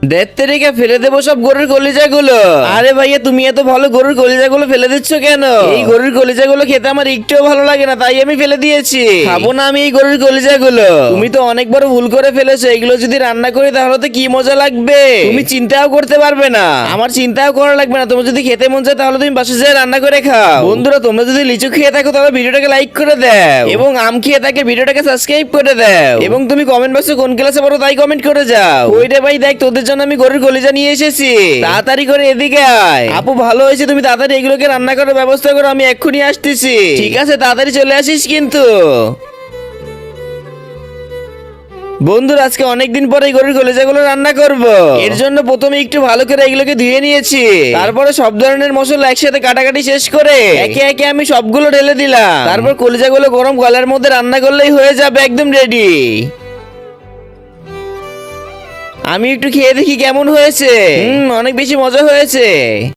দেড় ফেলে দেবো সব গরুর কলিজাগুলো। আরে ভাইয়া তুমি এত ভালো গরুর কলিজাগুলো ফেলে দিচ্ছ কেন? এই গরুর কলিজাগুলো খেতে আমার একটুও ভালো লাগে না, তাই আমি ফেলে দিয়েছি। খাবো না আমি এই গরুর কলিজাগুলো। তুমি তো অনেক বড় ভুল করে ফেলেছো, এগুলো যদি রান্না করি তাহলে তো কি মজা লাগবে তুমি চিন্তাও করতে পারবে না। আমার চিন্তাও করা লাগবে না, তোমার যদি খেতে মন চায় তাহলে তুমি বাসায় যেয়ে রান্না করে খাও। বন্ধুরা তোমরা যদি লিচু খেয়ে থাকো তাহলে ভিডিওটাকে লাইক করে দাও, এবং আম খেয়ে থাকে ভিডিওটাকে সাবস্ক্রাইব করে দাও, এবং তুমি কমেন্ট বক্সে কোন ক্লাসে পড়ো তাই কমেন্ট করে যাও। ওইটা ভাই দেখ তোদের জন্য আমি গরুর কলিজা নিয়ে এসেছি, তাড়াতাড়ি করে এদিকে আয়। আপু ভালো হয়েছে তুমি তাড়াতাড়ি এগুলোকে রান্না করার ব্যবস্থা করো, আমি এক্ষুনি আসতেছি। ঠিক আছে তাড়াতাড়ি চলে আসিস কিন্তু। বন্ধুরা আজকে অনেকদিন পরে এই গরুর কলিজাগুলো রান্না করব। এর জন্য প্রথমে একটু ভালো করে এগুলোকে ধুয়ে নিয়েছি, তারপরে সব ধরনের মশলা একসাথে কাটাকাটি শেষ করে একে একে আমি সবগুলো ঢেলে দিলাম। তারপর কলিজাগুলো গরম কলার মধ্যে রান্না করলেই হয়ে যাবে একদম রেডি। আমি একটু খেয়ে দেখি কেমন হয়েছে। অনেক বেশি মজা হয়েছে।